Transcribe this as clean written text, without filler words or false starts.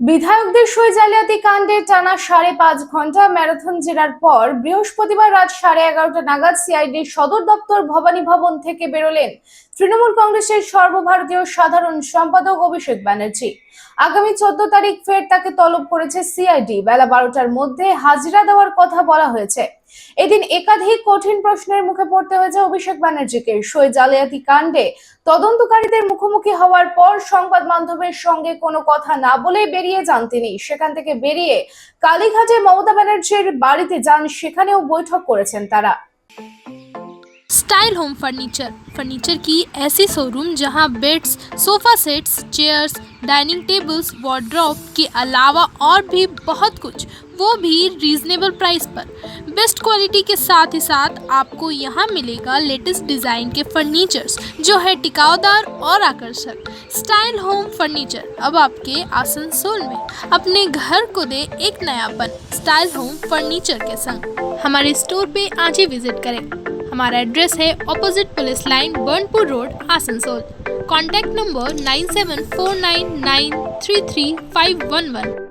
বিধায়কদের সই জালিয়াতি কাণ্ডে টানা 5.5 ঘন্টা ম্যারাথন জেরার পর বৃহস্পতিবার রাত 11:30 নাগাদ সিআইডির সদর দপ্তর ভবানী ভবন থেকে বেরোলেন তৃণমূল কংগ্রেসের সর্বভারতীয় সাধারণ সম্পাদক অভিষেক ব্যানার্জি। আগামী 14 তারিখ ফের তাকে তলব করেছে সিআইডি। বেলা 12টার মধ্যে হাজিরা দেওয়ার কথা বলা হয়েছে। এদিন একাধিক কঠিন প্রশ্নের মুখে পড়তে হয়েছে অভিষেক ব্যানার্জিকে। সই জালিয়াতি কাণ্ডে তদন্তকারীদের মুখোমুখি হওয়ার পর সংবাদ মাধ্যমের সঙ্গে কোনো কথা না বলে বেরিয়ে যান তিনি। সেখান থেকে বেরিয়ে কালীঘাটে মমতা ব্যানার্জির বাড়িতে যান, সেখানেও বৈঠক করেছেন তারা। स्टाइल होम फर्नीचर की ऐसी शोरूम जहां beds, sofa sets, chairs, dining tables, wardrobe के अलावा और भी बहुत कुछ, वो भी रीजनेबल प्राइस पर। बेस्ट क्वालिटी के साथ ही साथ आपको यहां मिलेगा लेटेस्ट डिज़ाइन के फर्नीचर्स जो है टिकाऊदार और आकर्षक। स्टाइल होम फर्नीचर अब आपके आसनसोल में। अपने घर को दे एक नयापन स्टाइल होम फर्नीचर के संग। हमारे स्टोर पे आज ही विजिट करें। हमारा एड्रेस है opposite police line, Burnpur road, Asansol. Contact number 9749933511।